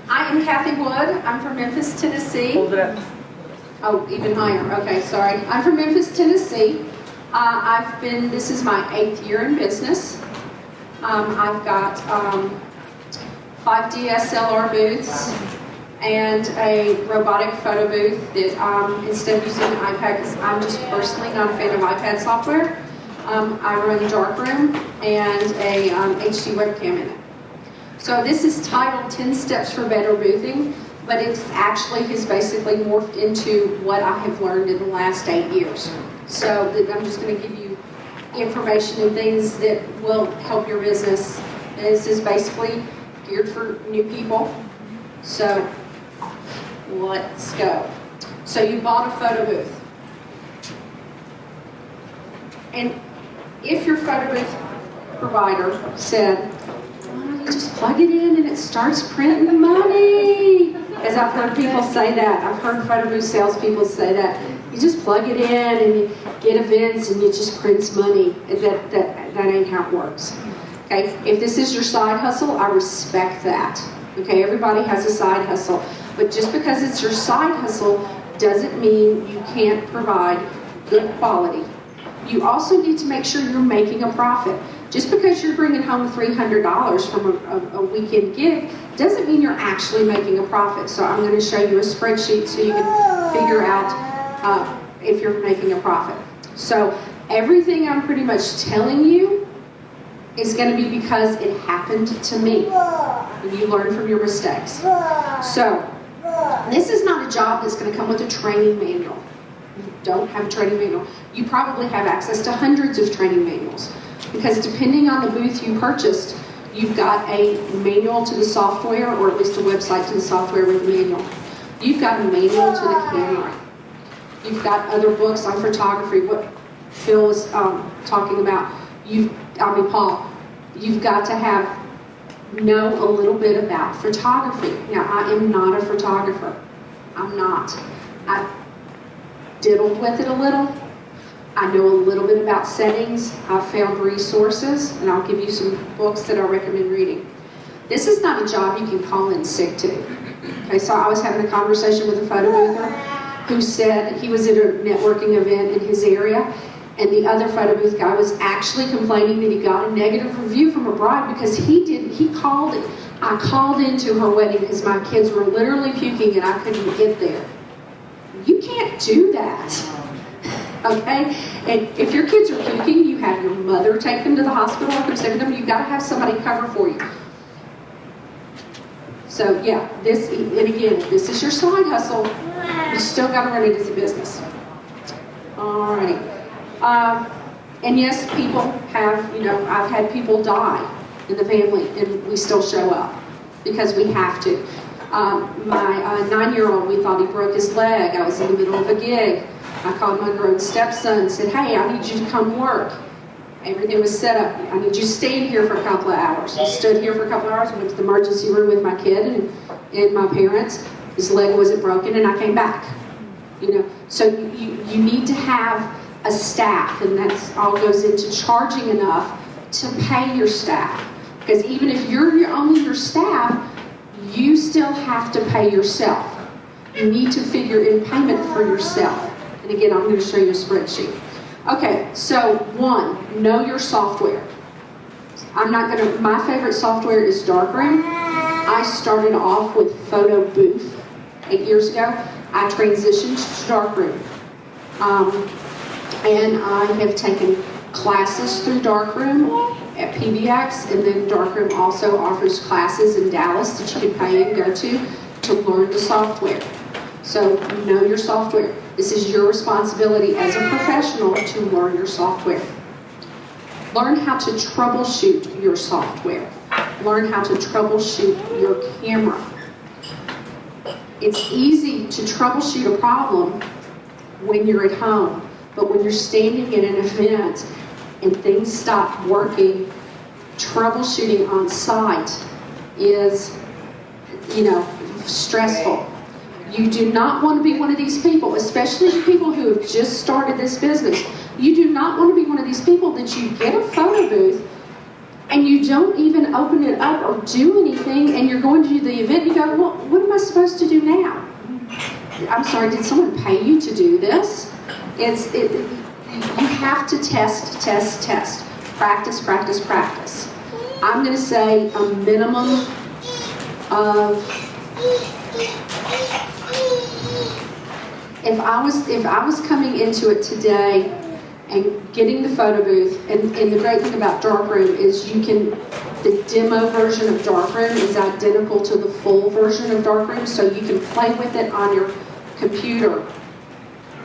I am Cathy Wood. I'm from Memphis, Tennessee. Hold it up. Oh, even higher. Okay, sorry. I'm from Memphis, Tennessee. This is my 8th year in business. I've got 5 DSLR booths and a robotic photo booth that instead of using an iPad, because I'm just personally not a fan of iPad software, I run a darkroom and a HD webcam in it. So this is titled 10 Steps for Better Boothing, but it actually has basically morphed into what I have learned in the last 8 years. So I'm just going to give you information and things that will help your business. And this is basically geared for new people. So let's go. So you bought a photo booth. And if your photo booth provider said, you just plug it in and it starts printing money. As I've heard people say that. I've heard photo booth salespeople say that. You just plug it in and you get events and it just prints money. That ain't how it works. Okay? If this is your side hustle, I respect that. Okay? Everybody has a side hustle. But just because it's your side hustle doesn't mean you can't provide good quality. You also need to make sure you're making a profit. Just because you're bringing home $300 from a weekend gig doesn't mean you're actually making a profit. So I'm going to show you a spreadsheet so you can figure out if you're making a profit. So everything I'm pretty much telling you is going to be because it happened to me. And you learn from your mistakes. So this is not a job that's going to come with a training manual. You don't have a training manual. You probably have access to hundreds of training manuals. Because depending on the booth you purchased, you've got a manual to the software, or at least a website to the software with a manual. You've got a manual to the camera. You've got other books on photography, what Phil was talking about. Paul, you've got to know a little bit about photography. Now, I am not a photographer. I'm not. I diddled with it a little. I know a little bit about settings. I've found resources, and I'll give you some books that I recommend reading. This is not a job you can call in sick to. Okay, so I was having a conversation with a photo boother who said he was at a networking event in his area, and the other photo booth guy was actually complaining that he got a negative review from a bride because I called into her wedding because my kids were literally puking and I couldn't get there. You can't do that. Okay? And if your kids are puking, you have your mother take them to the hospital or come save them. You've got to have somebody cover for you. So yeah, and again, this is your side hustle. You still got to run it as a business. Alrighty. And yes, people have, I've had people die in the family and we still show up because we have to. My 9-year-old, we thought he broke his leg. I was in the middle of a gig. I called my grown stepson and said, hey, I need you to come work. Everything was set up. I need you to stay in here for a couple of hours. I stood here for a couple of hours, went to the emergency room with my kid and my parents. His leg wasn't broken, and I came back. So you need to have a staff, and that's all goes into charging enough to pay your staff. Because even if you're only your staff, you still have to pay yourself. You need to figure in payment for yourself. And again, I'm going to show you a spreadsheet. Okay, so 1, know your software. My favorite software is Darkroom. I started off with Photo Booth 8 years ago. I transitioned to Darkroom. And I have taken classes through Darkroom at PBX, and then Darkroom also offers classes in Dallas that you can pay and go to learn the software. So know your software. This is your responsibility as a professional to learn your software. Learn how to troubleshoot your software. Learn how to troubleshoot your camera. It's easy to troubleshoot a problem when you're at home, but when you're standing at an event and things stop working, troubleshooting on site is, stressful. You do not want to be one of these people, especially the people who have just started this business. You do not want to be one of these people that you get a photo booth and you don't even open it up or do anything, and you're going to do the event, you go, well, what am I supposed to do now? I'm sorry, did someone pay you to do this? You have to test, test, test. Practice, practice, practice. I'm going to say a minimum of, if I was coming into it today and getting the photo booth, and the great thing about Darkroom is the demo version of Darkroom is identical to the full version of Darkroom, so you can play with it on your computer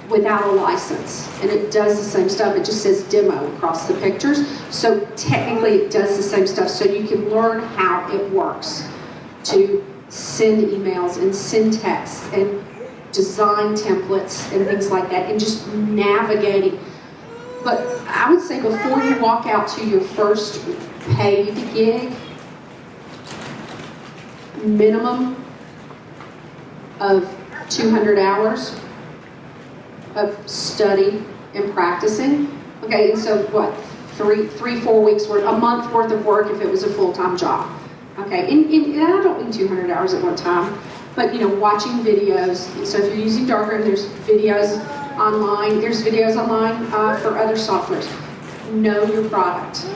without a license, and it does the same stuff. It just says demo across the pictures, so technically it does the same stuff, so you can learn how it works to send emails and send texts and design templates and things like that, and just navigating. But I would say before you walk out to your first paid gig, minimum of 200 hours of study and practicing. Okay, and so what, 4 weeks worth, a month worth of work if it was a full-time job. Okay, and I don't mean 200 hours at one time, but watching videos. So if you're using Darkroom, there's videos online. There's videos online for other softwares. Know your product.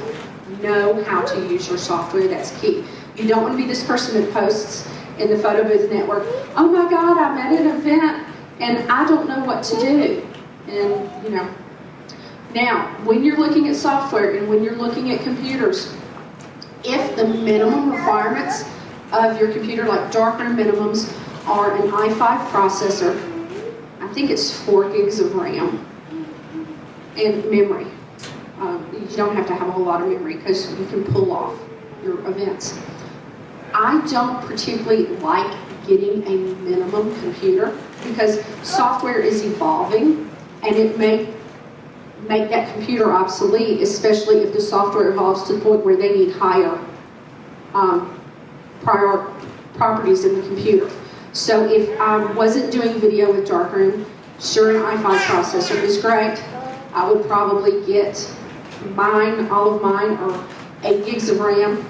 Know how to use your software. That's key. You don't want to be this person that posts in the Photo Booth Network, oh my God, I'm at an event and I don't know what to do. And now when you're looking at software and when you're looking at computers, if the minimum requirements of your computer, like Darkroom minimums, are an i5 processor, I think it's 4 gigs of RAM and memory. You don't have to have a whole lot of memory because you can pull off your events. I don't particularly like getting a minimum computer because software is evolving and it may make that computer obsolete, especially if the software evolves to the point where they need higher prior properties in the computer. So if I wasn't doing video with Darkroom, sure, an i5 processor is great. I would probably get all of mine are 8 gigs of RAM,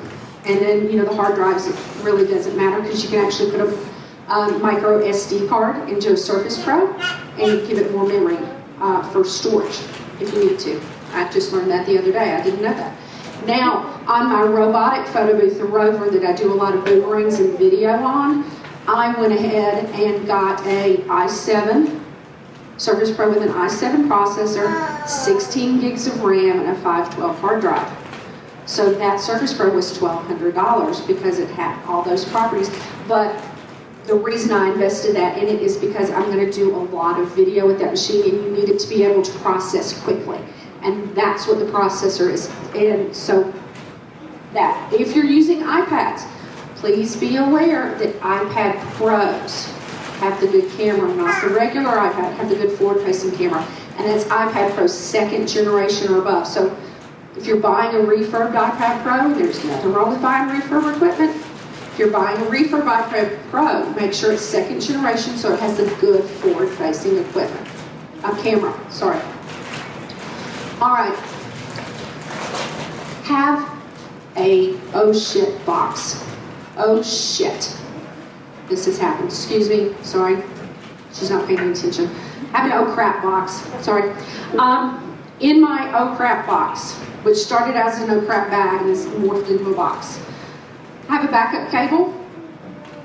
and then the hard drives, it really doesn't matter because you can actually put a micro SD card into a Surface Pro and give it more memory for storage if you need to. I just learned that the other day. I didn't know that. Now, on my robotic photo booth, the Rover that I do a lot of boomerangs and video on, I went ahead and got a i7 Surface Pro with an i7 processor, 16 gigs of RAM, and a 512 hard drive. So that Surface Pro was $1,200 because it had all those properties. But the reason I invested that in it is because I'm going to do a lot of video with that machine, and you need it to be able to process quickly. And that's what the processor is. And so that, if you're using iPads, please be aware that iPad Pros have the good camera, not the regular iPad, have the good forward-facing camera. And that's iPad Pro 2nd generation or above. So if you're buying a refurbed iPad Pro, there's nothing wrong with buying refurb equipment. If you're buying a refurb iPad Pro, make sure it's 2nd generation so it has the good forward-facing equipment. Camera, sorry. All right. Have a oh shit box. Oh shit. This has happened. Excuse me. Sorry. She's not paying attention. Have an oh crap box. Sorry. In my oh crap box, which started as an oh crap bag and is morphed into a box, I have a backup cable,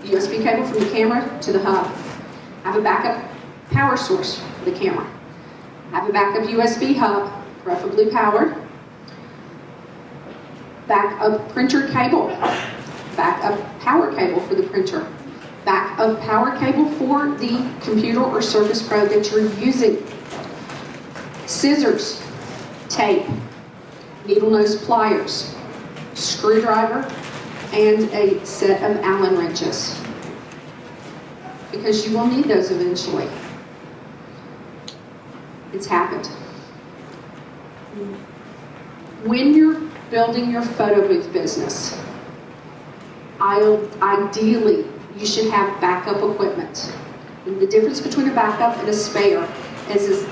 USB cable from the camera to the hub. I have a backup power source for the camera. I have a backup USB hub, preferably powered. Backup printer cable. Backup power cable for the printer. Backup power cable for the computer or Surface Pro that you're using. Scissors, tape, needle nose pliers, screwdriver, and a set of Allen wrenches. Because you will need those eventually. It's happened. When you're building your photo booth business, ideally, you should have backup equipment. And the difference between a backup and a spare is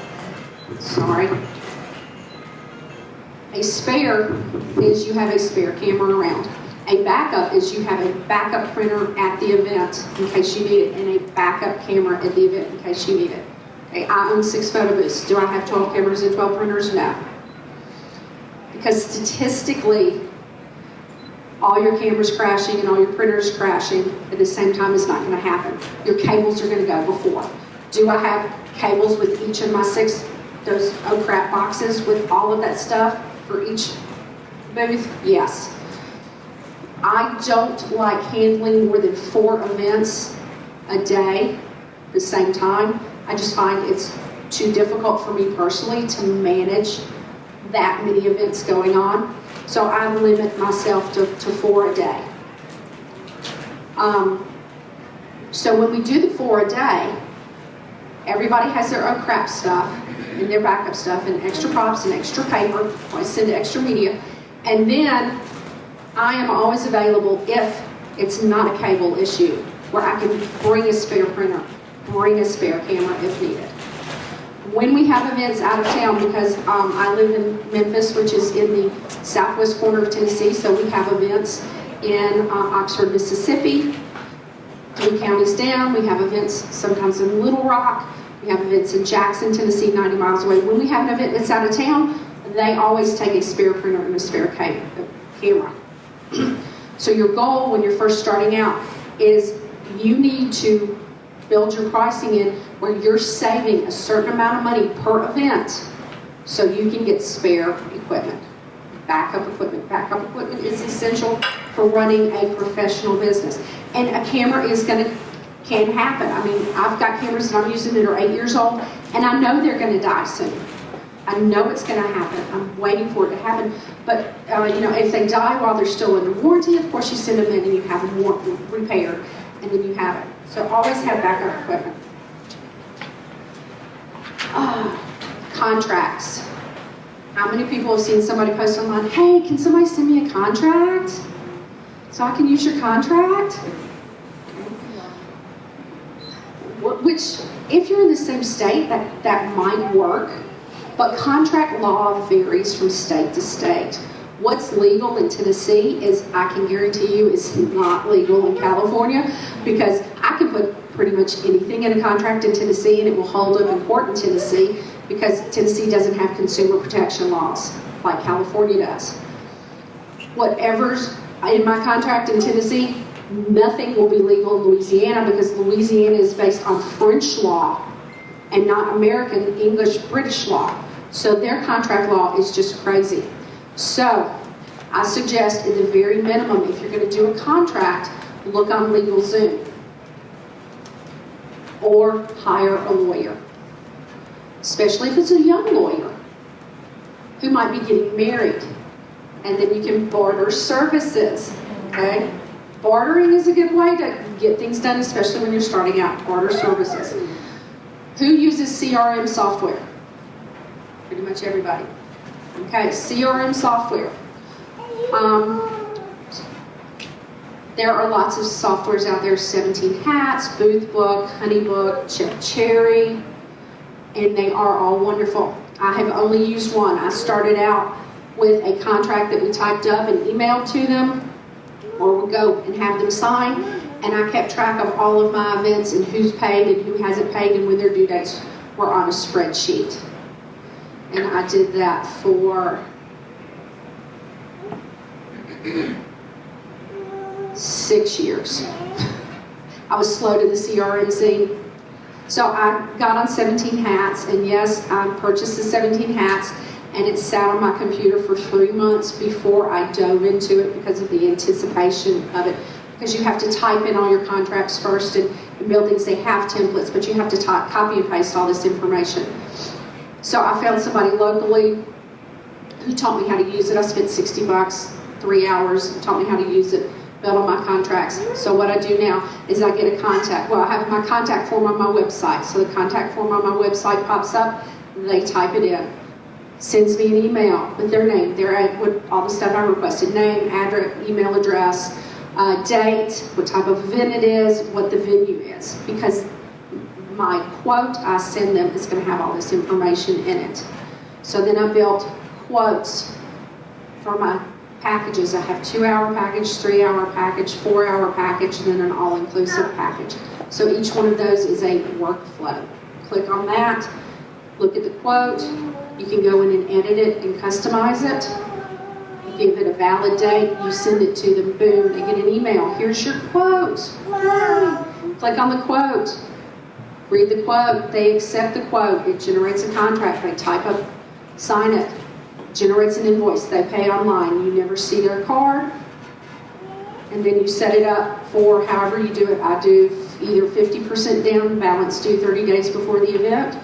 sorry. A spare is you have a spare camera around. A backup is you have a backup printer at the event in case you need it, and a backup camera at the event in case you need it. Okay, I own 6 photo booths. Do I have 12 cameras and 12 printers? No. Because statistically, all your cameras crashing and all your printers crashing at the same time is not going to happen. Your cables are going to go before. Do I have cables with each of my 6, those oh crap boxes with all of that stuff for each booth? Yes. I don't like handling more than 4 events a day at the same time. I just find it's too difficult for me personally to manage that many events going on. So I limit myself to 4 a day. So when we do the 4 a day, everybody has their own crap stuff and their backup stuff and extra props and extra paper. I send extra media. And then I am always available if it's not a cable issue, where I can bring a spare printer, bring a spare camera if needed. When we have events out of town, because I live in Memphis, which is in the southwest corner of Tennessee, so we have events in Oxford, Mississippi, 3 counties down. We have events sometimes in Little Rock. We have events in Jackson, Tennessee, 90 miles away. When we have an event that's out of town, they always take a spare printer and a spare camera. So your goal when you're first starting out is you need to build your pricing in where you're saving a certain amount of money per event so you can get spare equipment. Backup equipment. Backup equipment is essential for running a professional business. And a camera can happen. I mean, I've got cameras that I'm using that are 8 years old, and I know they're going to die soon. I know it's going to happen. I'm waiting for it to happen. But, if they die while they're still under warranty, of course you send them in and you have them repaired, and then you have it. So always have backup equipment. Contracts. How many people have seen somebody post online, hey, can somebody send me a contract so I can use your contract? Which, if you're in the same state, that might work. But contract law varies from state to state. What's legal in Tennessee is, I can guarantee you, is not legal in California, because I can put pretty much anything in a contract in Tennessee and it will hold up in court in Tennessee, because Tennessee doesn't have consumer protection laws like California does. Whatever's in my contract in Tennessee, nothing will be legal in Louisiana, because Louisiana is based on French law and not American, English, British law. So their contract law is just crazy. So I suggest, at the very minimum, if you're going to do a contract, look on LegalZoom or hire a lawyer, especially if it's a young lawyer who might be getting married. And then you can barter services, okay? Bartering is a good way to get things done, especially when you're starting out. Barter services. Who uses CRM software? Pretty much everybody. Okay, CRM software. There are lots of softwares out there, 17 Hats, Boothbook, Honeybook, Chip Cherry, and they are all wonderful. I have only used one. I started out with a contract that we typed up and emailed to them, or would go and have them sign, and I kept track of all of my events and who's paid and who hasn't paid and when their due dates were on a spreadsheet. And I did that for 6 years. I was slow to the CRM scene. So I got on 17 Hats, and yes, I purchased the 17 Hats, and it sat on my computer for 3 months before I dove into it because of the anticipation of it. Because you have to type in all your contracts first, and in buildings they have templates, but you have to copy and paste all this information. So I found somebody locally who taught me how to use it. I spent $60, 3 hours, and taught me how to use it, built on my contracts. So what I do now is I get a contact. Well, I have my contact form on my website. So the contact form on my website pops up, they type it in. Sends me an email with their name, with all the stuff I requested, name, address, email address, date, what type of event it is, what the venue is. Because my quote I send them is going to have all this information in it. So then I built quotes for my packages, I have 2-hour package, 3-hour package, 4-hour package, and then an all-inclusive package. So each one of those is a workflow. Click on that, look at the quote. You can go in and edit it and customize it. You give it a valid date, you send it to them, boom, they get an email. Here's your quote. Click on the quote. Read the quote. They accept the quote. It generates a contract. They type up, sign it. Generates an invoice. They pay online. You never see their card. And then you set it up for however you do it. I do either 50% down, balance due 30 days before the event.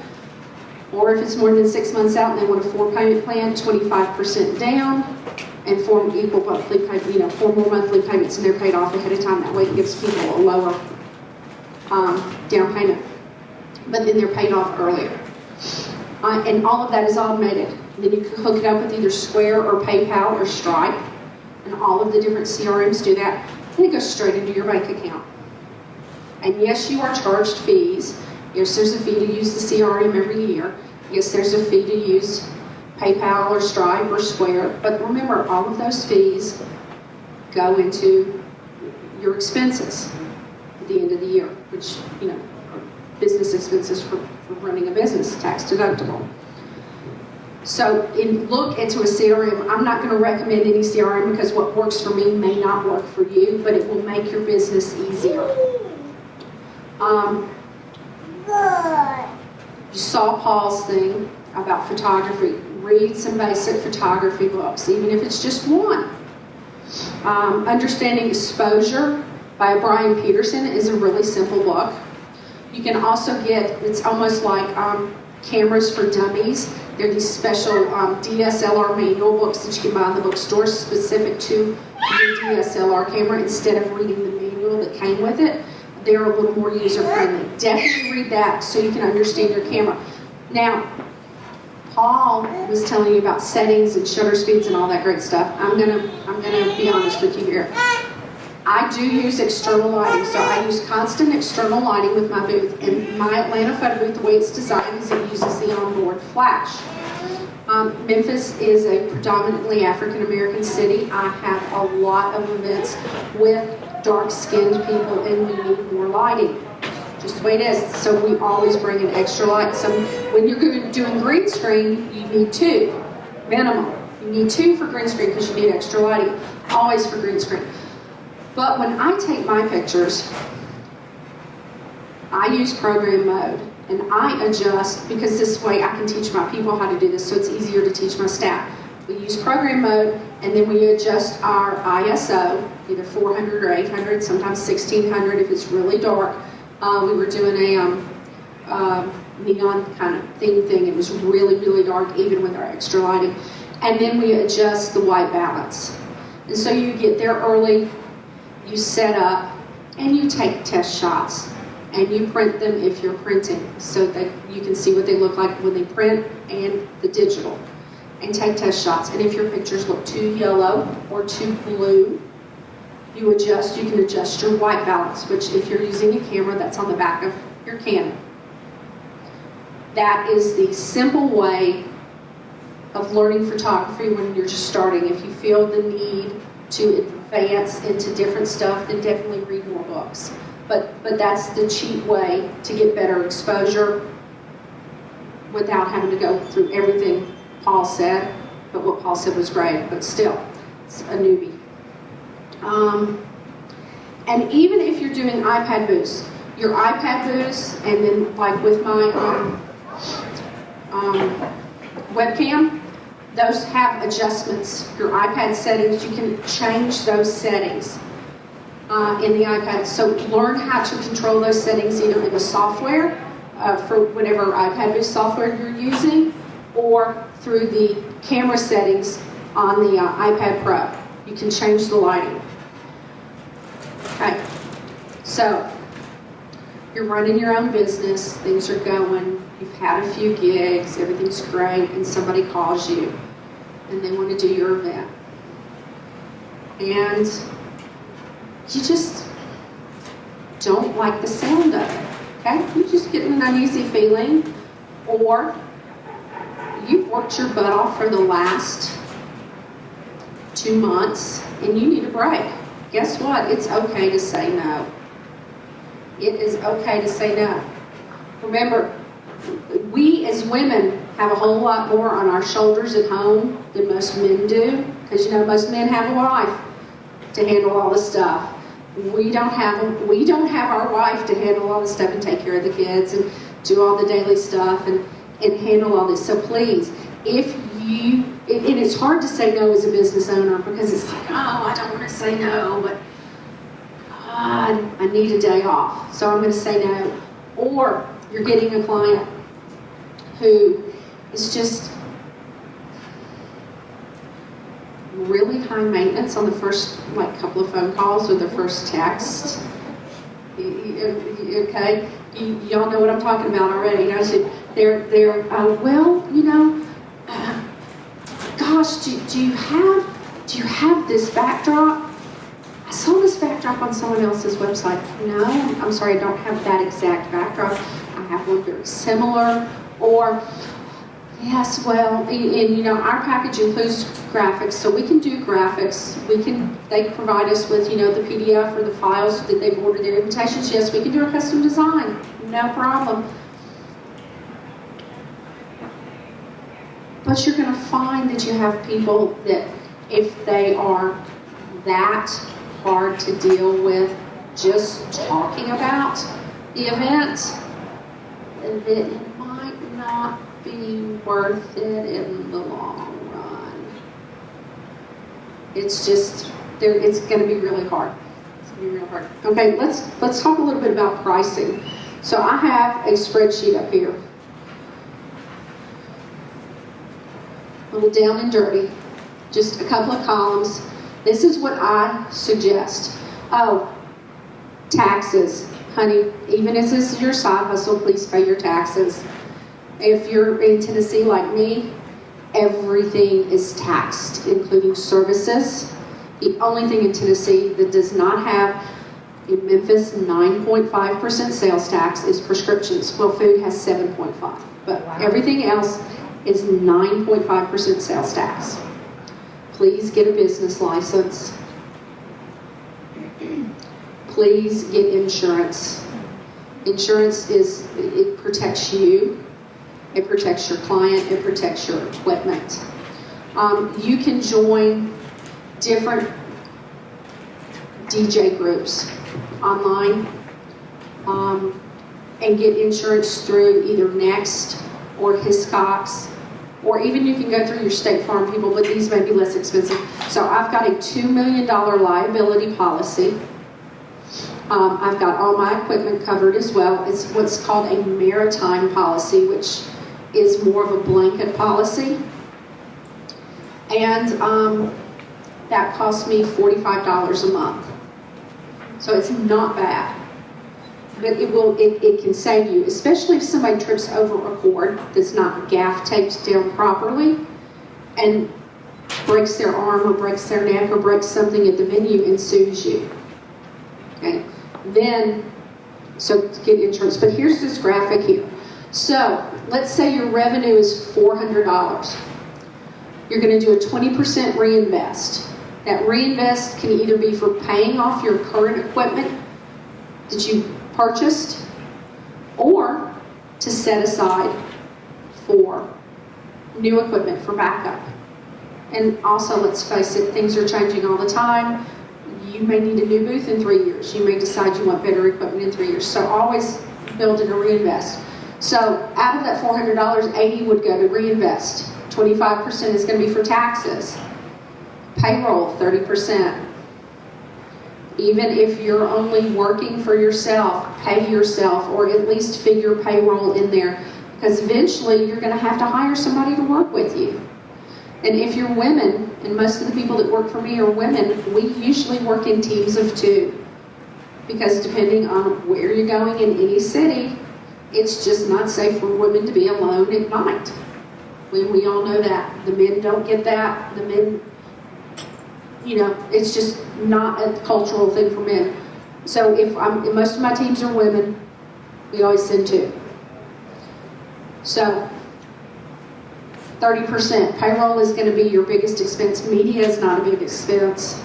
Or if it's more than 6 months out and they want a 4-payment plan, 25% down and 4 equal monthly payment, 4 more monthly payments, and they're paid off ahead of time. That way it gives people a lower down payment. But then they're paid off earlier. And all of that is automated. And then you can hook it up with either Square or PayPal or Stripe. And all of the different CRMs do that. And it goes straight into your bank account. And yes, you are charged fees. Yes, there's a fee to use the CRM every year. Yes, there's a fee to use PayPal or Stripe or Square. But remember, all of those fees go into your expenses at the end of the year, which, are business expenses for running a business, tax deductible. So look into a CRM. I'm not going to recommend any CRM because what works for me may not work for you, but it will make your business easier. You saw Paul's thing about photography. Read some basic photography books, even if it's just one. Understanding Exposure by Brian Peterson is a really simple book. You can also get, it's almost like cameras for dummies. They're these special DSLR manual books that you can buy in the bookstore specific to your DSLR camera instead of reading the manual that came with it. They're a little more user-friendly. Definitely read that so you can understand your camera. Now, Paul was telling you about settings and shutter speeds and all that great stuff. I'm gonna be honest with you here. I do use external lighting, so I use constant external lighting with my booth. And my Atlanta photo booth, the way it's designed is it uses the onboard flash. Memphis is a predominantly African-American city. I have a lot of events with dark-skinned people, and we need more lighting. Just the way it is. So we always bring an extra light. So when you're doing green screen, you need 2, minimum. You need 2 for green screen because you need extra lighting. Always for green screen. But when I take my pictures, I use program mode, and I adjust, because this way I can teach my people how to do this, so it's easier to teach my staff. We use program mode, and then we adjust our ISO, either 400 or 800, sometimes 1600 if it's really dark. We were doing a neon kind of thing. It was really, really dark, even with our extra lighting. And then we adjust the white balance. And so you get there early, you set up, and you take test shots. And you print them if you're printing, so that you can see what they look like when they print and the digital. And take test shots. And if your pictures look too yellow or too blue, you can adjust your white balance, which if you're using a camera, that's on the back of your Canon. That is the simple way of learning photography when you're just starting. If you feel the need to advance into different stuff, then definitely read more books. But that's the cheap way to get better exposure without having to go through everything Paul said. But what Paul said was great, but still, it's a newbie. And even if you're doing iPad booths, your iPad booths, and then like with my webcam, those have adjustments. Your iPad settings, you can change those settings in the iPad. So learn how to control those settings either in the software for whatever iPad booth software you're using, or through the camera settings on the iPad Pro. You can change the lighting. Okay, so you're running your own business, things are going, you've had a few gigs, everything's great, and somebody calls you and they want to do your event. And you just don't like the sound of it, okay? You just get an uneasy feeling, or you've worked your butt off for the last 2 months and you need a break, guess what? It's okay to say no. It is okay to say no. Remember, we as women have a whole lot more on our shoulders at home than most men do, because most men have a wife to handle all the stuff. We don't have our wife to handle all the stuff and take care of the kids and do all the daily stuff and handle all this. So please, and it's hard to say no as a business owner, because it's like, oh, I don't want to say no, but I need a day off, so I'm going to say no. Or you're getting a client who is just really high maintenance on the first couple of phone calls or the first text. Okay, y'all know what I'm talking about already. Gosh, do you have this backdrop? I saw this backdrop on someone else's website. No, I'm sorry, I don't have that exact backdrop. I have one very similar. Or, yes, well, and our package includes graphics, so we can do graphics. They provide us with, the PDF or the files that they've ordered their invitations. Yes, we can do a custom design, no problem. But you're going to find that you have people that, if they are that hard to deal with just talking about the event, that it might not be worth it in the long run. It's going to be really hard. It's going to be real hard. Okay, let's talk a little bit about pricing. So I have a spreadsheet up here. A little down and dirty, just a couple of columns. This is what I suggest. Oh, taxes. Honey, even if this is your side hustle, please pay your taxes. If you're in Tennessee like me, everything is taxed, including services. The only thing in Tennessee that does not have in Memphis 9.5% sales tax is prescriptions. Well, food has 7.5%, but everything else is 9.5% sales tax. Please get a business license. Please get insurance. Insurance it protects you, it protects your client, it protects your equipment. You can join different DJ groups online and get insurance through either Next or Hiscox, or even you can go through your State Farm people, but these may be less expensive. So I've got a $2 million liability policy. I've got all my equipment covered as well. It's what's called a maritime policy, which is more of a blanket policy. And that costs me $45 a month. So it's not bad. But it can save you, especially if somebody trips over a cord that's not gaff taped down properly and breaks their arm or breaks their neck or breaks something at the venue and sues you. Okay, so get insurance. But here's this graphic here. So let's say your revenue is $400. You're going to do a 20% reinvest. That reinvest can either be for paying off your current equipment that you purchased, or to set aside for new equipment for backup. And also, let's face it, things are changing all the time. You may need a new booth in 3 years. You may decide you want better equipment in 3 years. So always build in a reinvest. So out of that $400, $80 would go to reinvest. 25% is going to be for taxes. Payroll, 30%. Even if you're only working for yourself, pay yourself, or at least figure payroll in there, because eventually you're going to have to hire somebody to work with you. And if you're women, and most of the people that work for me are women, we usually work in teams of 2, because depending on where you're going in any city, it's just not safe for women to be alone at night. We all know that. The men don't get that. The men, it's just not a cultural thing for men. So if most of my teams are women, we always send 2. So 30%. Payroll is going to be your biggest expense. Media is not a big expense.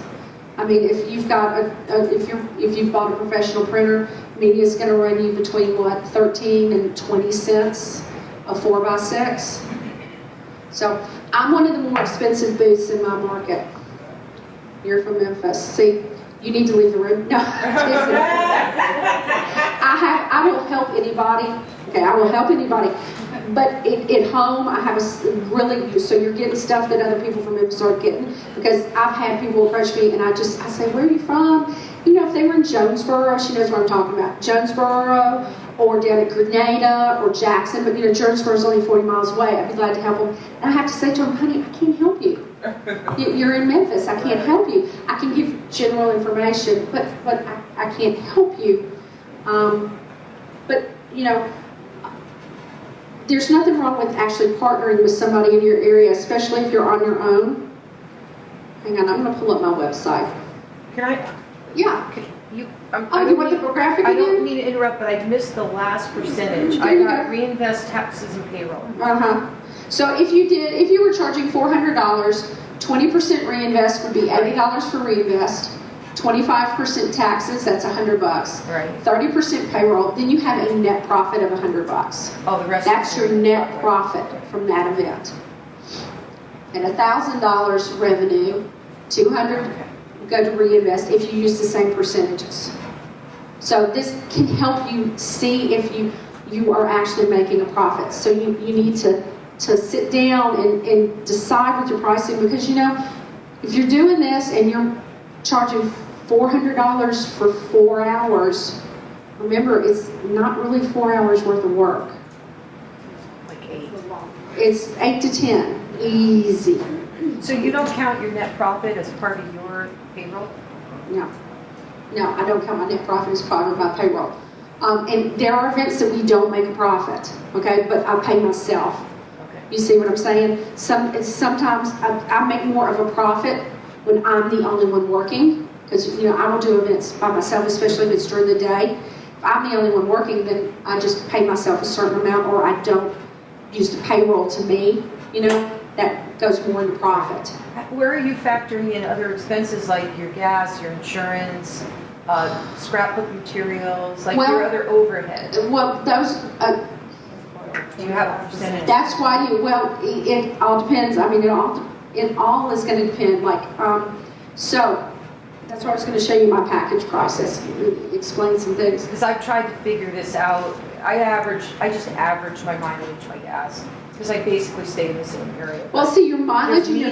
I mean, if you've got if you've bought a professional printer, media is going to run you between what, 13 and 20 cents a 4x6. So I'm one of the more expensive booths in my market. You're from Memphis. See, you need to leave the room. No, I will help anybody. Okay, I will help anybody. But at home, I have a really, so you're getting stuff that other people from Memphis aren't getting, because I've had people approach me and I say, where are you from? You know, if they were in Jonesboro, she knows what I'm talking about. Jonesboro, or down at Grenada, or Jackson, but you know, Jonesboro is only 40 miles away. I'd be glad to help them. And I have to say to them, honey, I can't help you. You're in Memphis, I can't help you. I can give general information, but I can't help you. But, you know, there's nothing wrong with actually partnering with somebody in your area, especially if you're on your own. Hang on, I'm going to pull up my website. Can I? Yeah. You want the graphic I again? don't mean to interrupt, but I missed the last percentage. There I you got go. reinvest taxes and payroll. So if you were charging $400, 20% reinvest would be $80 for reinvest, 25% taxes, that's $100. Right. 30% payroll, then you have a net profit of $100. Oh, the rest. That's your net profit from that event. And $1,000 revenue, $200 go to reinvest if you use the same percentages. So this can help you see if you are actually making a profit. So you need to sit down and decide with your pricing, because you know, if you're doing this and you're charging $400 for 4 hours, remember, it's not really 4 hours worth of work. Like 8. It's 8 to 10, easy. So you don't count your net profit as part of your payroll? No, I don't count my net profit as part of my payroll. And there are events that we don't make a profit, okay, but I pay myself. Okay. You see what I'm saying? Sometimes I make more of a profit when I'm the only one working, because you know, I will do events by myself, especially if it's during the day. If I'm the only one working, then I just pay myself a certain amount, or I don't use the payroll to me, you know, that goes more into profit. Where are you factoring in other expenses like your gas, your insurance, scrapbook materials, like your other overhead? Well, those... Do you have a percentage? That's why it all depends. I mean, it all is going to depend. Like, so that's why I was going to show you my package process, explain some things. Because I've tried to figure this out. I just average my mileage, my gas, because I basically stay in the same area. Well, see, your mileage and your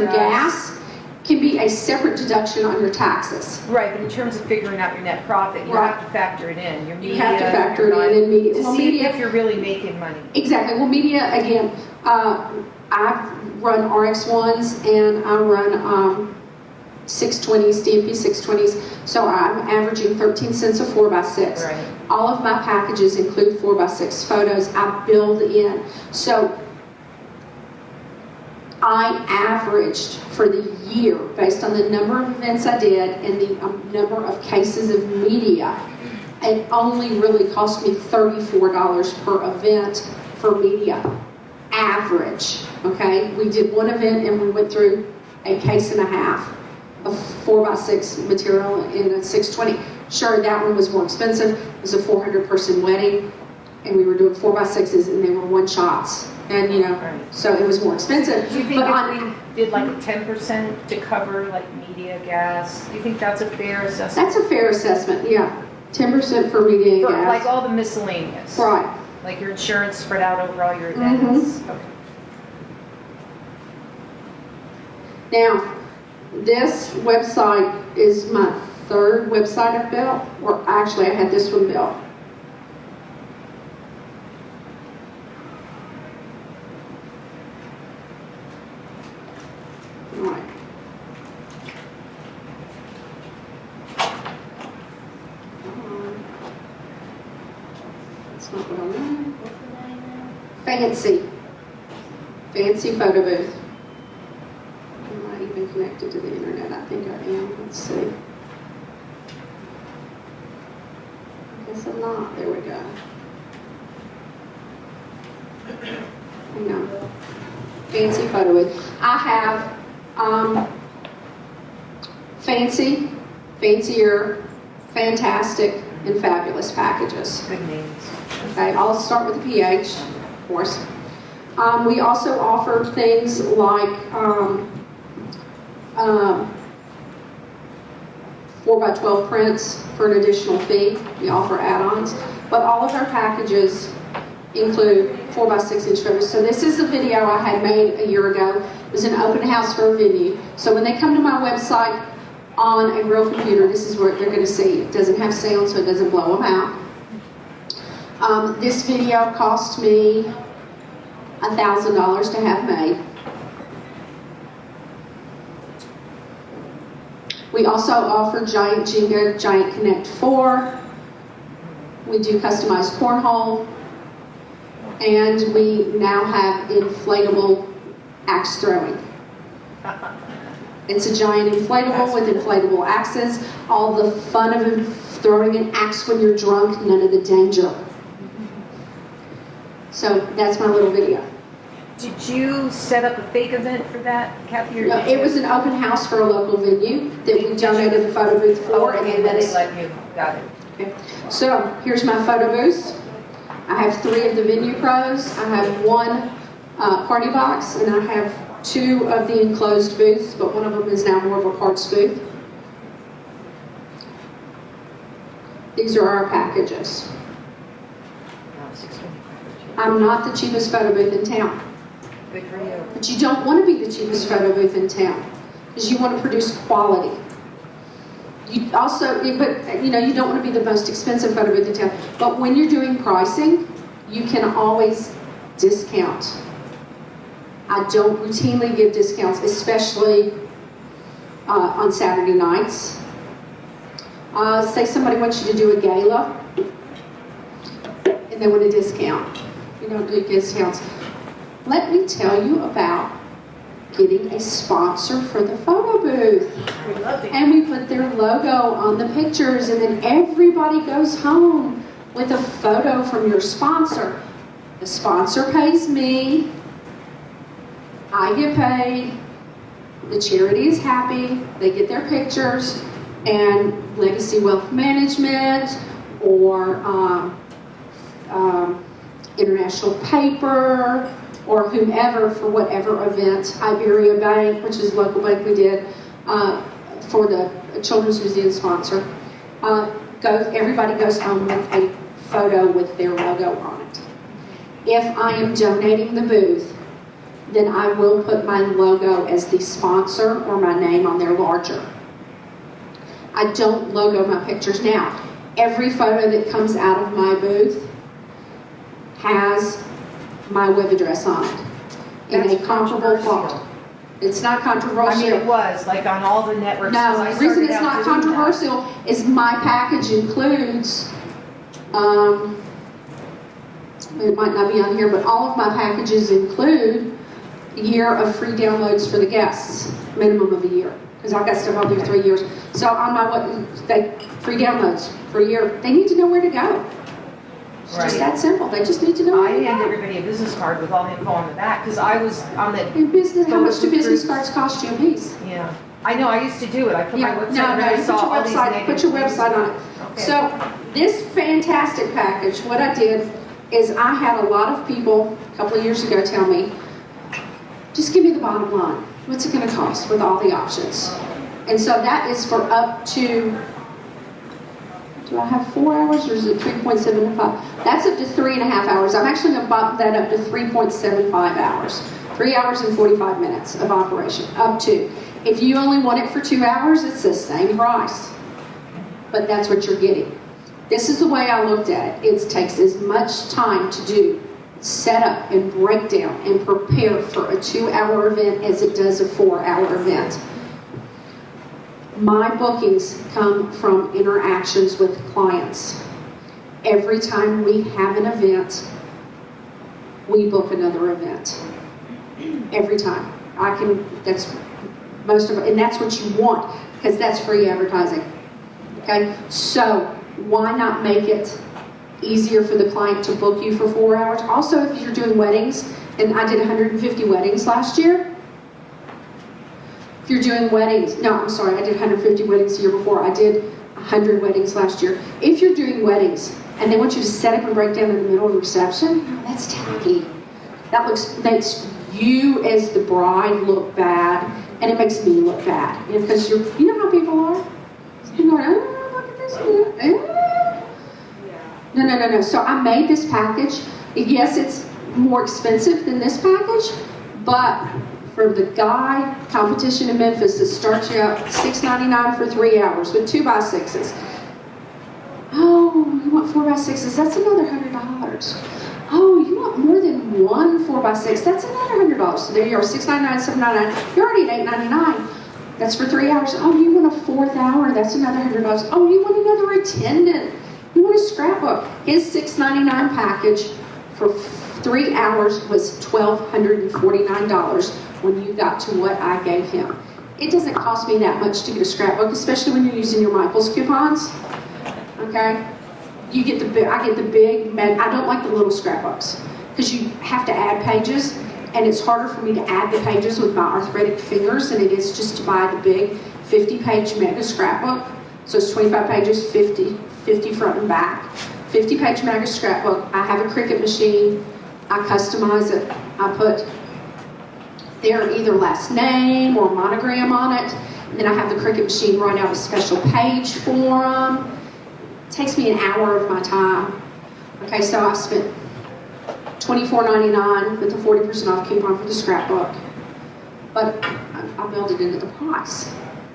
gas can be a separate deduction on your taxes. Right, but in terms of figuring out your net profit, you have to factor it in. Your media, you have to factor it in media. To well, see media, if you're really making money. Exactly. Well, media, again, I run RX1s and I run 620s, DMP 620s. So I'm averaging 13 cents a 4x6. Right. All of my packages include 4x6 photos. I build in. So I averaged for the year, based on the number of events I did and the number of cases of media, it only really cost me $34 per event for media. Average, okay? We did one event and we went through a case and a half of 4x6 material in a 620. Sure, that one was more expensive. It was a 400-person wedding, and we were doing 4x6s, and they were one shots. And you know, so it was more expensive. Do you think if we did like a 10% to cover like media, gas, do you think that's a fair assessment? That's a fair assessment, yeah. 10% for media and gas. Like all the miscellaneous. Right. Like your insurance spread out over all your events. Okay. Now, this website is my third website I've built, or actually I had this one built. Right. That's not what I want. Fancy photo booth. Am I even connected to the internet? I think I am. Let's see. I guess I'm not. There we go. Hang on. fancy photo booth. I have fancy, fancier, fantastic, and fabulous packages. Good names. Okay, I'll start with the PH, of course. We also offer things like 4x12 prints for an additional fee. We offer add-ons, but all of our packages include 4x6 inch photos. So this is a video I had made a year ago. It was an open house for a venue. So when they come to my website on a real computer, this is what they're going to see. It doesn't have sound, so it doesn't blow them out. This video cost me $1,000 to have made. We also offer Giant Jenga, Giant Connect 4. We do customized cornhole. And we now have inflatable axe throwing. It's a giant inflatable with inflatable axes. All the fun of throwing an axe when you're drunk, none of the danger. So that's my little video. Did you set up a fake event for that, Cathy? No, it was an open house for a local venue that we donated the photo booth for, and then then they let you. Got it. Okay. So here's my photo booth. I have 3 of the venue pros. I have 1 party box, and I have 2 of the enclosed booths, but one of them is now more of a parts booth. These are our packages. I'm not the cheapest photo booth in town. Good for you. But you don't want to be the cheapest photo booth in town, because you want to produce quality. You also, but you don't want to be the most expensive photo booth in town. But when you're doing pricing, you can always discount. I don't routinely give discounts, especially on Saturday nights. Say somebody wants you to do a gala, and they want a discount. We don't do discounts. Let me tell you about getting a sponsor for the photo booth. And we put their logo on the pictures, and then everybody goes home with a photo from your sponsor. The sponsor pays me, I get paid, the charity is happy, they get their pictures, and Legacy Wealth Management or International Paper or whomever for whatever event, Iberia Bank, which is a local bank we did for the Children's Museum sponsor, everybody goes home with a photo with their logo on it. If I am donating the booth, then I will put my logo as the sponsor or my name on there larger. I don't logo my pictures now. Every photo that comes out of my booth has my web address on it in a comparable font. It's not controversial. I mean, it was, like on all the networks. No, the reason it's not controversial is my package includes, it might not be on here, but all of my packages include a year of free downloads for the guests, minimum of a year, because I've got stuff I'll do 3 years. So on my free downloads for a year, they need to know where to go. It's just that simple. They just need to know where to go. I hand everybody a business card with all the info on the back, because I was on the... In business, how much do business cards cost you a piece? Yeah. I know, I used to do it. I put my website and I you saw all these negative put your website on it. Okay. So this fantastic package, what I did is I had a lot of people a couple of years ago tell me, just give me the bottom line. What's it going to cost with all the options? And so that is for up to, do I have 4 hours or is it 3.75? That's up to 3.5 hours. I'm actually going to bump that up to 3.75 hours. 3 hours and 45 minutes of operation, up to. If you only want it for 2 hours, it's the same price. But that's what you're getting. This is the way I looked at it. It takes as much time to do set up and break down and prepare for a 2-hour event as it does a 4-hour event. My bookings come from interactions with clients. Every time we have an event, we book another event. Every time. That's most of it, and that's what you want, because that's free advertising. Okay? So, why not make it easier for the client to book you for 4 hours? Also, if you're doing weddings And I did 150 weddings last year. If you're doing weddings, no, I'm sorry, I did 150 weddings the year before. I did 100 weddings last year. If you're doing weddings and they want you to set up and break down in the middle of the reception, no, that's tacky. That makes you as the bride look bad, and it makes me look bad. Because you know how people are? People are, oh, look at this. No. So I made this package. Yes, it's more expensive than this package, but for the guy competition in Memphis, it starts you out $6.99 for 3 hours with 2x6s. Oh, you want 4x6s? That's another $100. Oh, you want more than one 4x6? That's another $100. So there you are, $6.99, $7.99. You're already at $8.99. That's for 3 hours. Oh, you want a 4th hour? That's another $100. Oh, you want another attendant? You want a scrapbook? His $6.99 package for 3 hours was $1,249 when you got to what I gave him. It doesn't cost me that much to get a scrapbook, especially when you're using your Michaels coupons. Okay? You get the big, I get the big, I don't like the little scrapbooks because you have to add pages, and it's harder for me to add the pages with my arthritic fingers than it is just to buy the big 50-page mega scrapbook. So it's 25 pages, 50 front and back. 50-page mega scrapbook. I have a Cricut machine. I customize it. I put their either last name or monogram on it. And then I have the Cricut machine write out a special page for them. It takes me an hour of my time. Okay, so I spent $24.99 with a 40% off coupon for the scrapbook. But I built it into the price.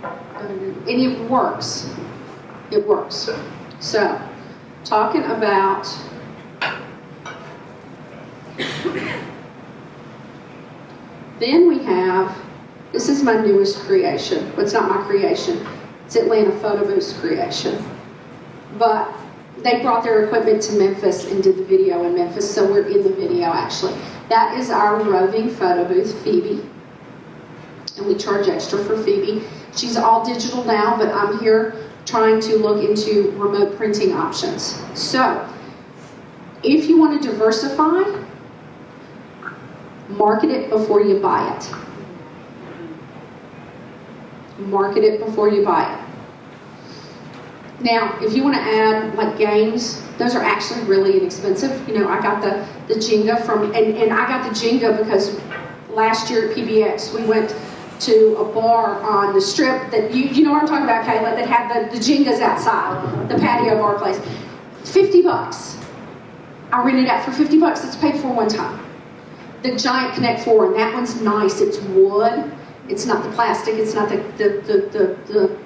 And it works. It works. So, talking about then we have, this is my newest creation. Well, it's not my creation. It's Atlanta Photo Booth's creation. But they brought their equipment to Memphis and did the video in Memphis, so we're in the video actually. That is our roving photo booth, Phoebe. And we charge extra for Phoebe. She's all digital now, but I'm here trying to look into remote printing options. So, if you want to diversify, market it before you buy it. Market it before you buy it. Now, if you want to add like games, those are actually really inexpensive. You know, I got the Jenga from, and I got the Jenga because last year at PBX we went to a bar on the strip that, you know what I'm talking about, Kayla, that had the Jengas outside, the patio bar place. $50. I rented it out for $50. It's paid for one time. The giant Connect 4, and that one's nice. It's wood. It's not the plastic. It's not the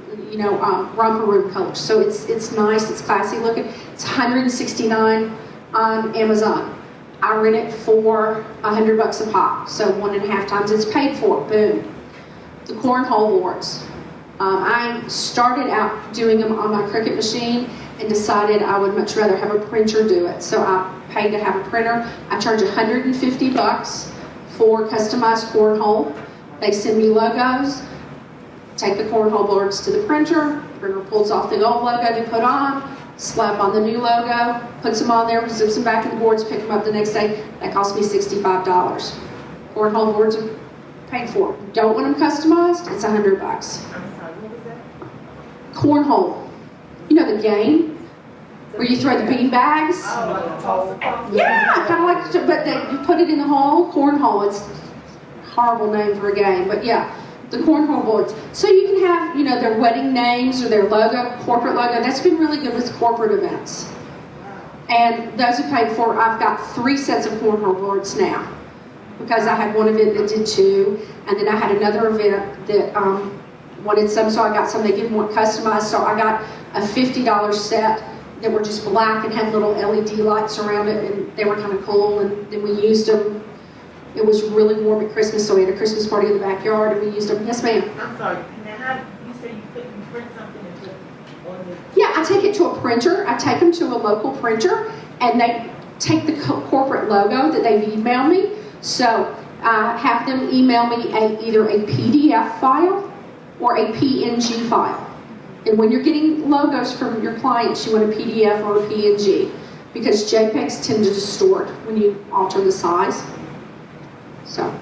romper room color. So it's nice. It's classy looking. It's $169 on Amazon. I rent it for $100 a pop. So 1.5 times it's paid for. Boom. The cornhole boards. I started out doing them on my Cricut machine and decided I would much rather have a printer do it. So I paid to have a printer. I charge $150 for customized cornhole. They send me logos. Take the cornhole boards to the printer. Printer pulls off the old logo they put on, slap on the new logo, puts them on there, zips them back in the boards, pick them up the next day. That cost me $65. Cornhole boards are paid for. Don't want them customized? It's $100. I'm sorry, what was that? Cornhole. You know the game where you throw the bean bags? Oh, like a toss. Yeah, kind of like, but you put it in the hole. Cornhole. It's a horrible name for a game, but yeah, the cornhole boards. So you can have, you know, their wedding names or their logo, corporate logo. That's been really good with corporate events. And those are paid for. I've got 3 sets of cornhole boards now, because I had one event that did 2, and then I had another event that wanted some, so I got some they didn't want customized, so I got a $50 set that were just black and had little LED lights around it, and they were kind of cool, and then we used them. It was really warm at Christmas, so we had a Christmas party in the backyard, and we used them. Yes, ma'am? I'm sorry, now how, you said you couldn't print something and put on the... Yeah, I take it to a printer. I take them to a local printer, and they take the corporate logo that they've emailed me. So I have them email me either a PDF file or a PNG file. And when you're getting logos from your clients, you want a PDF or a PNG, because JPEGs tend to distort when you alter the size. So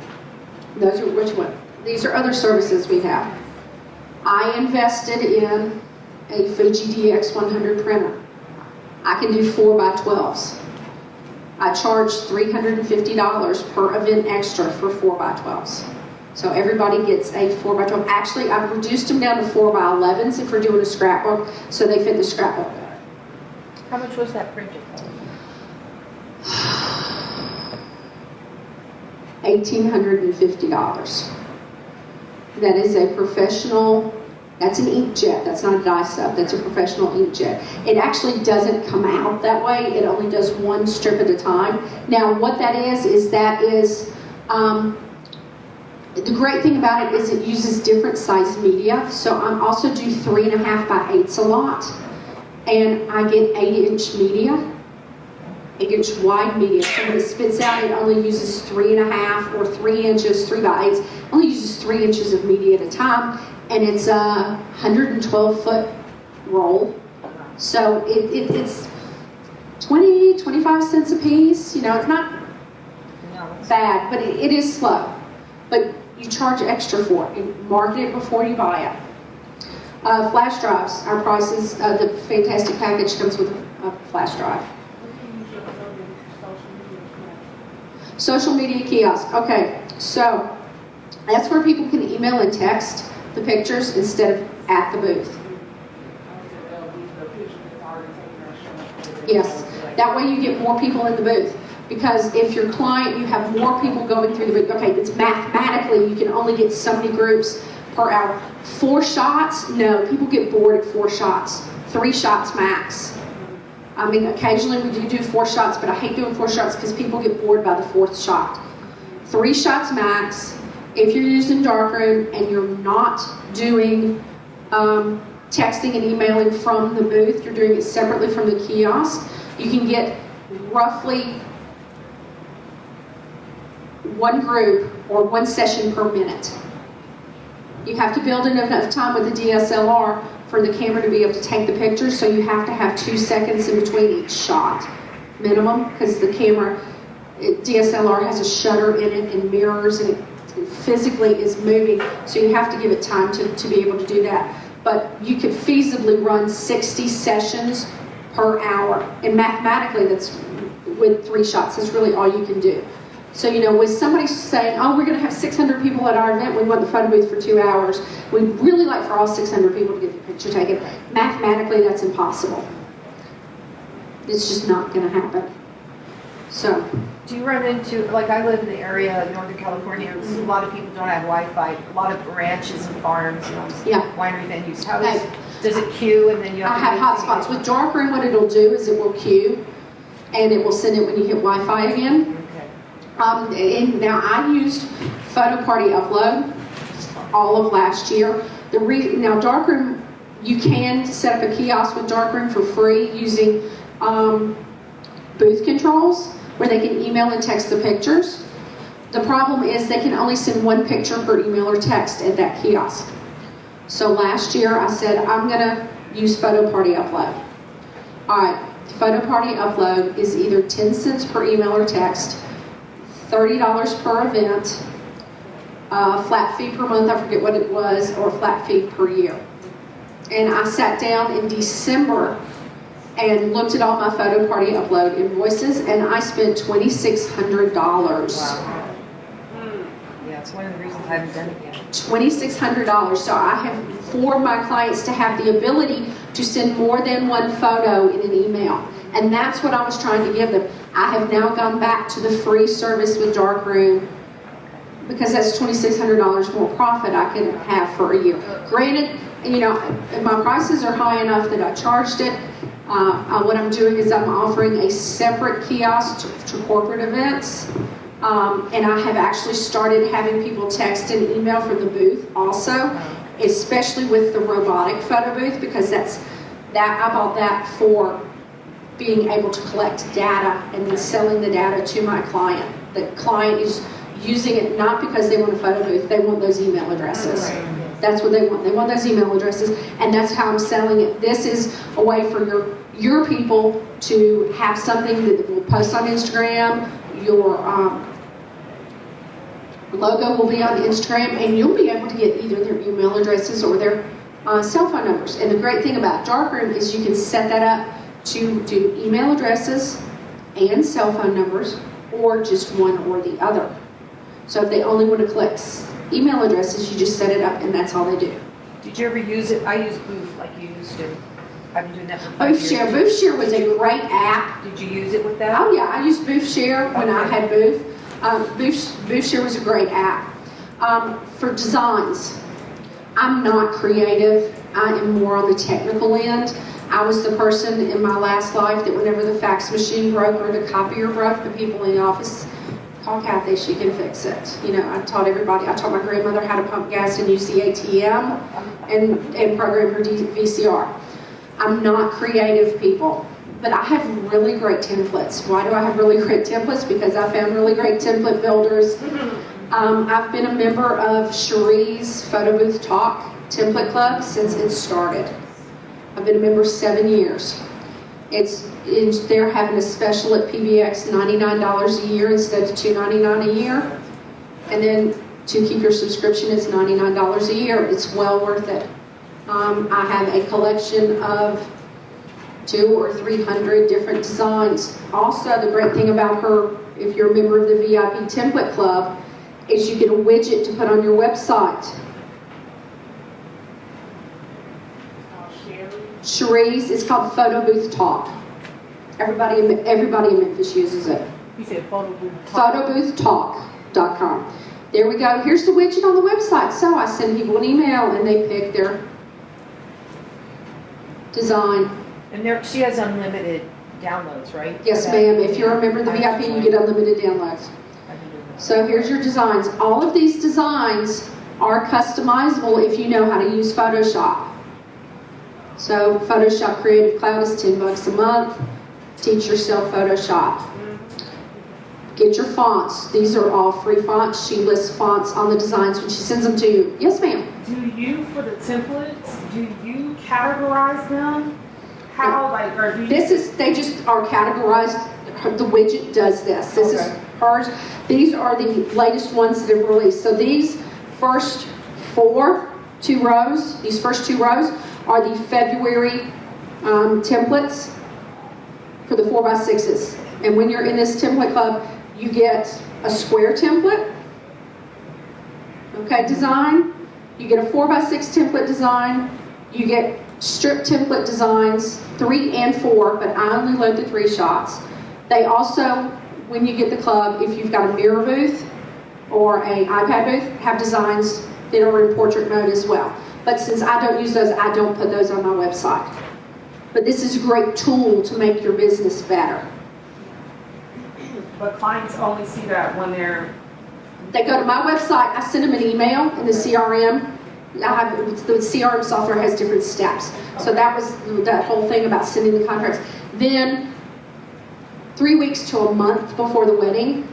those are which one. These are other services we have. I invested in a Fuji DX100 printer. I can do 4x12s. I charge $350 per event extra for 4x12s. So everybody gets a 4x12. Actually, I've reduced them down to 4x11s if we're doing a scrapbook, so they fit the scrapbook better. How much was that printer? $1,850. That is a professional, that's an inkjet, that's not a dye sub, that's a professional inkjet. It actually doesn't come out that way, it only does one strip at a time. Now what that is that is, the great thing about it is it uses different size media, so I also do 3.5 by 8s a lot, and I get 8-inch media. 8-inch wide media. So when it spits out, it only uses 3.5 or 3 inches, 3 by 8s. Only uses 3 inches of media at a time, and it's a 112-foot roll. So it's 20, 25 cents a piece. You know, it's not bad, but it is slow. But you charge extra for it. You market it before you buy it. Flash drives. Our prices, the fantastic package comes with a flash drive. Social media kiosk. Okay, so that's where people can email and text the pictures instead of at the booth. Yes, that way you get more people in the booth. Because if your client, you have more people going through the booth. Okay, it's mathematically, you can only get so many groups per hour. 4 shots? No, people get bored at 4 shots. 3 shots max. I mean, occasionally we do 4 shots, but I hate doing 4 shots because people get bored by the 4th shot. 3 shots max. If you're using darkroom and you're not doing texting and emailing from the booth, you're doing it separately from the kiosk, you can get roughly 1 group or 1 session per minute. You have to build in enough time with the DSLR for the camera to be able to take the pictures, so you have to have 2 seconds in between each shot, minimum, because the camera, DSLR has a shutter in it and mirrors, and it physically is moving, so you have to give it time to be able to do that. But you could feasibly run 60 sessions per hour, and mathematically that's with 3 shots, that's really all you can do. So, you know, with somebody saying, oh, we're going to have 600 people at our event, we want the photo booth for 2 hours, we'd really like for all 600 people to get the picture taken. Mathematically, that's impossible. It's just not going to happen. So. Do you run into, like I live in the area of Northern California, a lot of people don't have Wi-Fi, a lot of ranches and farms, winery venues. How does it queue and then you have I have hotspots. With darkroom, what it'll do is it will queue and it will send it when you hit Wi-Fi again. And now I used Photo Party Upload all of last year. Now darkroom, you can set up a kiosk with darkroom for free using booth controls where they can email and text the pictures. The problem is they can only send 1 picture per email or text at that kiosk. So last year I said I'm going to use Photo Party Upload. Alright, Photo Party Upload is either 10 cents per email or text, $30 per event, flat fee per month, I forget what it was, or flat fee per year. And I sat down in December and looked at all my Photo Party Upload invoices, and I spent $2,600. Wow. Yeah, it's one of the reasons I haven't done it yet. $2,600. So I have, for my clients to have the ability to send more than 1 photo in an email. And that's what I was trying to give them. I have now gone back to the free service with darkroom because that's $2,600 more profit I can have for a year. Granted, you know, my prices are high enough that I charged it. What I'm doing is I'm offering a separate kiosk to corporate events. And I have actually started having people text and email from the booth also, especially with the robotic photo booth, because I bought that for being able to collect data and then selling the data to my client. The client is using it not because they want a photo booth, they want those email addresses. That's what they want. They want those email addresses, and that's how I'm selling it. This is a way for your people to have something that will post on Instagram, logo will be on Instagram, and you'll be able to get either their email addresses or their cell phone numbers. And the great thing about Darkroom is you can set that up to do email addresses and cell phone numbers, or just one or the other. So if they only want to collect email addresses, you just set it up and that's all they do. Did you ever use it? I use Booth like you used to. I've been doing that for 5 years. BoothShare. BoothShare was a great app. Did you use it with that? Oh yeah, I used BoothShare when I had Booth. BoothShare was a great app. For designs, I'm not creative. I am more on the technical end. I was the person in my last life that whenever the fax machine broke or the copier broke, the people in the office call Cathy, she can fix it. You know, I taught my grandmother how to pump gas and use the ATM and program her VCR. I'm not creative people, but I have really great templates. Why do I have really great templates? Because I found really great template builders. I've been a member of Cherie's Photo Booth Talk Template Club since it started. I've been a member 7 years. They're having a special at PBX, $99 a year instead of $299 a year. And then to keep your subscription, it's $99 a year. It's well worth it. I have a collection of 200 or 300 different designs. Also, the great thing about her, if you're a member of the VIP Template Club, is you get a widget to put on your website. Cherie's, it's called Photo Booth Talk. Everybody in Memphis uses it. You said Photo Booth Talk. Photoboothtalk.com. There we go. Here's the widget on the website. So I send people an email and they pick their design. And she has unlimited downloads, right? Yes, ma'am. If you're a member of the VIP, you get unlimited downloads. So here's your designs. All of these designs are customizable if you know how to use Photoshop. So Photoshop Creative Cloud is $10 a month. Teach yourself Photoshop. Get your fonts. These are all free fonts. She lists fonts on the designs when she sends them to you. Yes, ma'am. Do you, for the templates, do you categorize them? How, like, or do you? They just are categorized. The widget does this. This is hers. These are the latest ones that have released. So these first two rows are the February templates for the 4x6s. And when you're in this template club, you get a square template, design. You get a 4x6 template design. You get strip template designs, 3 and 4, but I only load the 3 shots. They also, when you get the club, if you've got a mirror booth or an iPad booth, have designs that are in portrait mode as well. But since I don't use those, I don't put those on my website. But this is a great tool to make your business better. But clients only see that when they go to my website, I send them an email in the CRM. The CRM software has different steps. So that was that whole thing about sending the contracts. Then 3 weeks to a month before the wedding,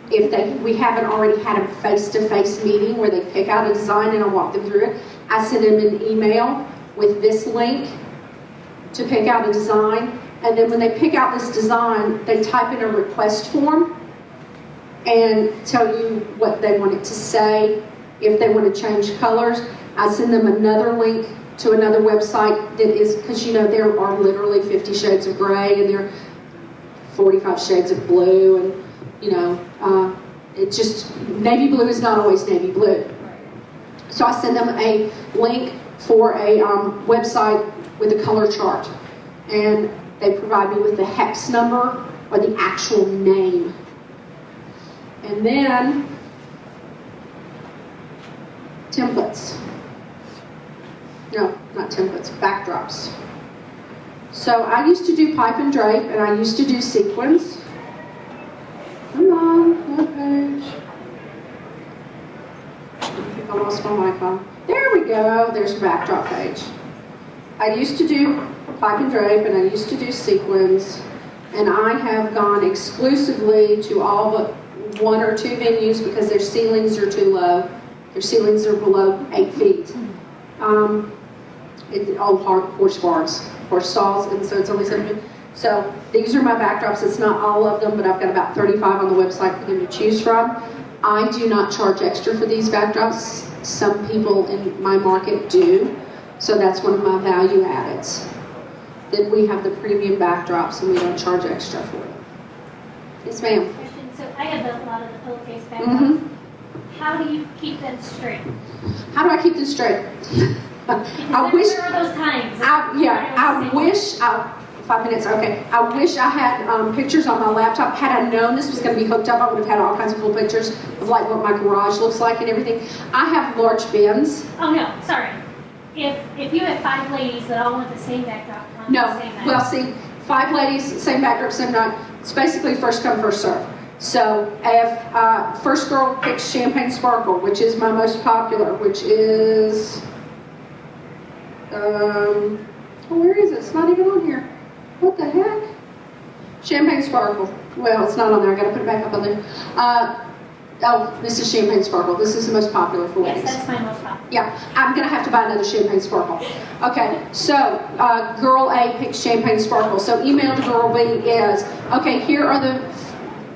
if we haven't already had a face-to-face meeting where they pick out a design and I walk them through it, I send them an email with this link to pick out a design. And then when they pick out this design, they type in a request form and tell you what they want it to say. If they want to change colors, I send them another link to another website that is, because there are literally 50 shades of gray and there are 45 shades of blue, and it just, navy blue is not always navy blue. So I send them a link for a website with a color chart, and they provide me with the hex number or the actual name. And then templates. No, not templates, backdrops. So I used to do pipe and drape, and I used to do sequins. Come on, no page. I think I lost my mic on. There we go, there's a backdrop page. I used to do pipe and drape, and I used to do sequins, and I have gone exclusively to all but 1 or 2 venues because their ceilings are too low. Their ceilings are below 8 feet. It's all horse stalls, and so it's only 7 feet. So these are my backdrops. It's not all of them, but I've got about 35 on the website for them to choose from. I do not charge extra for these backdrops. Some people in my market do. So that's one of my value addeds. That we have the premium backdrops and we don't charge extra for them. Yes, ma'am. Question. So I have a lot of the pillowcase backdrops. How do you keep them straight? How do I keep them straight? I wish. There are those times. 5 minutes, okay. I wish I had pictures on my laptop. Had I known this was going to be hooked up, I would have had all kinds of cool pictures of like what my garage looks like and everything. I have large bins. Oh no, sorry. If you have 5 ladies that all want the same backdrop on No, the same night. well see, 5 ladies, same backdrop, same night. It's basically first come, first serve. So if first girl picks Champagne Sparkle, which is my most popular, which is, where is it? It's not even on here. What the heck? Champagne Sparkle. Well, it's not on there. I got to put it back up on there. This is Champagne Sparkle. This is the most popular for Yes, weddings. that's my most popular. Yeah, I'm going to have to buy another Champagne Sparkle. Okay, so girl A picks Champagne Sparkle. So email to girl B is, okay, here are the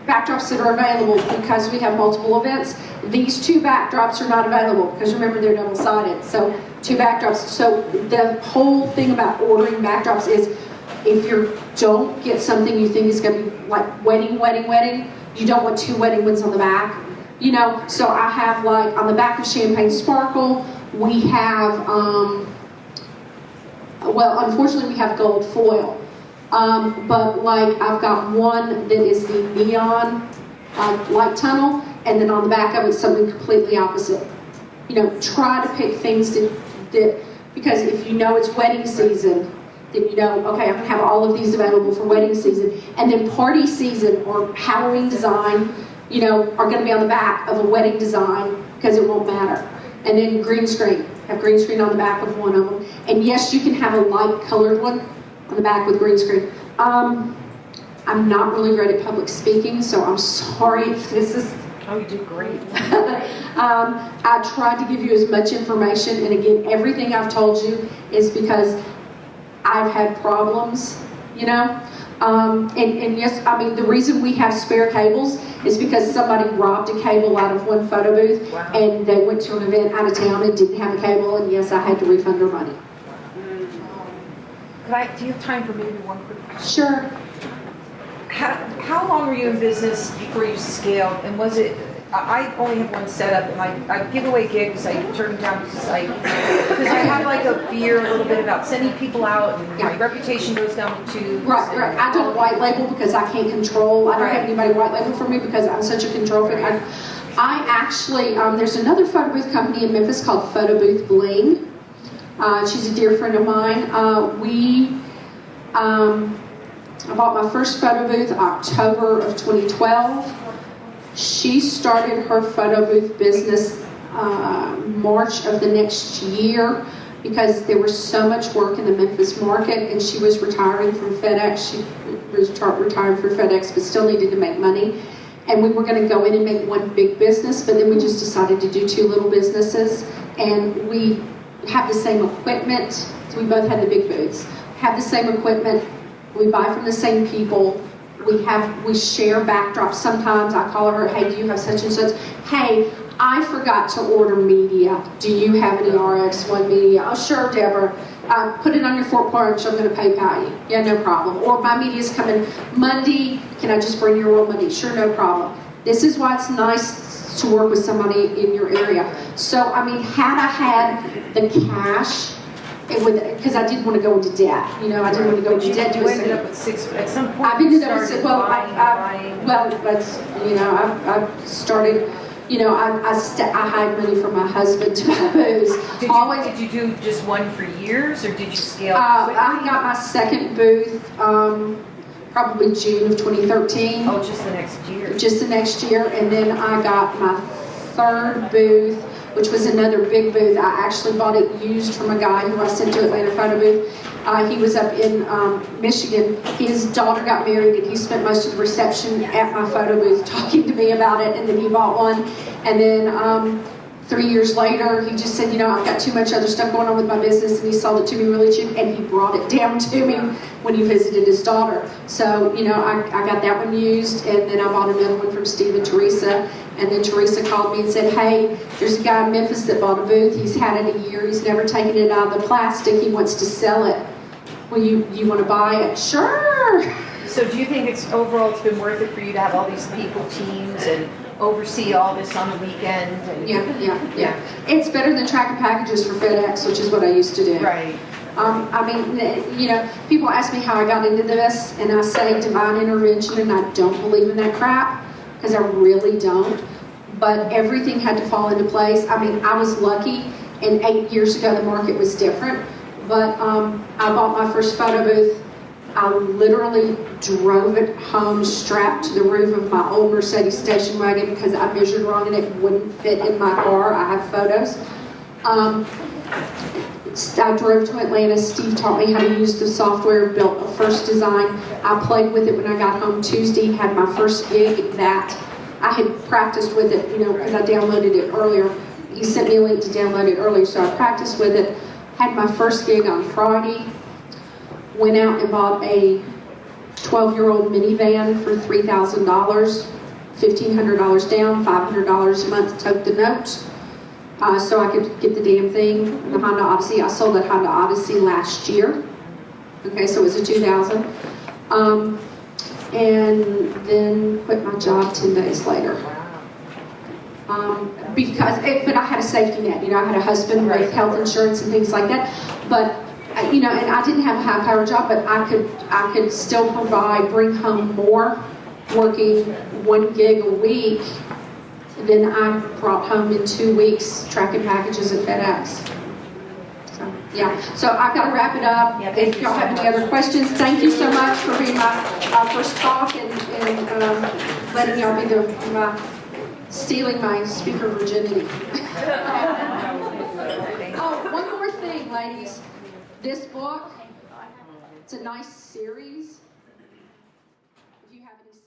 backdrops that are available because we have multiple events. These 2 backdrops are not available because remember they're double-sided. So 2 backdrops. So the whole thing about ordering backdrops is if you don't get something you think is going to be like wedding, you don't want 2 wedding ones on the back. You know, so I have like on the back of Champagne Sparkle, we have, well, unfortunately we have gold foil. But like I've got one that is the neon light tunnel, and then on the back of it something completely opposite. You know, try to pick things that because if you know it's wedding season, then you know, okay, I'm going to have all of these available for wedding season. And then party season or Halloween design, you know, are going to be on the back of a wedding design because it won't matter. And then green screen. Have green screen on the back of one of them. And yes, you can have a light colored one on the back with green screen. I'm not really great at public speaking, so I'm sorry if this is... Oh, you do great. I tried to give you as much information, and again, everything I've told you is because I've had problems, you know? And yes, I mean, the reason we have spare cables is because somebody robbed a cable out of one photo booth, Wow. and they went to an event out of town and didn't have a cable, and yes, I had to refund their money. Do you have time for maybe one quick question? Sure. How long were you in business before you scaled? And was it, I only have one setup, and I give away gigs, I turn them down because I have like a fear a little bit about sending people out, and my reputation goes down the tubes. Right. I don't white label because I can't control. I don't have anybody white label for me because I'm such a control freak. I actually, there's another photo booth company in Memphis called Photo Booth Bling. She's a dear friend of mine. I bought my first photo booth October of 2012. She started her photo booth business March of the next year because there was so much work in the Memphis market, and she was retiring from FedEx. She was retiring from FedEx but still needed to make money. And we were going to go in and make one big business, but then we just decided to do 2 little businesses. And we have the same equipment. So we both had the big booths. Have the same equipment. We buy from the same people. We share backdrops. Sometimes I call her, hey, do you have such and such? Hey, I forgot to order media. Do you have any RX1 media? Oh, sure, Deborah. Put it on your front porch. I'm going to PayPal you. Yeah, no problem. Or my media's coming Monday. Can I just bring your own money? Sure, no problem. This is why it's nice to work with somebody in your area. So, I mean, had I had the cash, because I didn't want to go into debt. You know, I didn't want to go into debt. You ended up with 6 at some point. I've ended up with 6. Well, buying. that's, you know, I've started. You know, I hide money from my husband to my booze. Did you do just one for years, or did you scale quickly? I got my second booth probably June of 2013. Oh, just the next year. Just the next year, and then I got my third booth, which was another big booth. I actually bought it used from a guy who I sent to Atlanta Photo Booth. He was up in Michigan. His daughter got married, and he spent most of the reception at my photo booth talking to me about it, and then he bought one. And then 3 years later, he just said, you know, I've got too much other stuff going on with my business, and he sold it to me really cheap, and he brought it down to me when he visited his daughter. So, you know, I got that one used, and then I bought another one from Steve and Teresa, And then Teresa called me and said, hey, there's a guy in Memphis that bought a booth. He's had it a year. He's never taken it out of the plastic. He wants to sell it. Well, you want to buy it? Sure. So do you think it's been worth it for you to have all these people, teams, and oversee all this on the weekend? And Yeah. It's better than tracking packages for FedEx, which is what I used to do. Right. I mean, people ask me how I got into this, and I say divine intervention, and I don't believe in that crap, because I really don't. But everything had to fall into place. I mean, I was lucky, and 8 years ago the market was different. But I bought my first photo booth. I literally drove it home strapped to the roof of my old Mercedes station wagon because I measured wrong and it wouldn't fit in my car. I have photos. I drove to Atlanta. Steve taught me how to use the software, built a first design. I played with it when I got home Tuesday, had my first gig that I had practiced with it, because I downloaded it earlier. He sent me a link to download it earlier, so I practiced with it. Had my first gig on Friday. Went out and bought a 12-year-old minivan for $3,000, $1,500 down, $500 a month, took the note. So I could get the damn thing, the Honda Odyssey. I sold that Honda Odyssey last year. Okay, so it was a 2000. And then quit my job 10 days later. But I had a safety net. I had a husband with health insurance and things like that. But and I didn't have a high-power job, but I could still bring home more working 1 gig a week than I brought home in 2 weeks tracking packages at FedEx. So I've got to wrap it up. Yeah, If y'all have any other questions, thank you so much for being my first talk and letting y'all be stealing my speaker virginity. Oh, one more thing, ladies. This book, it's a nice series. If you have any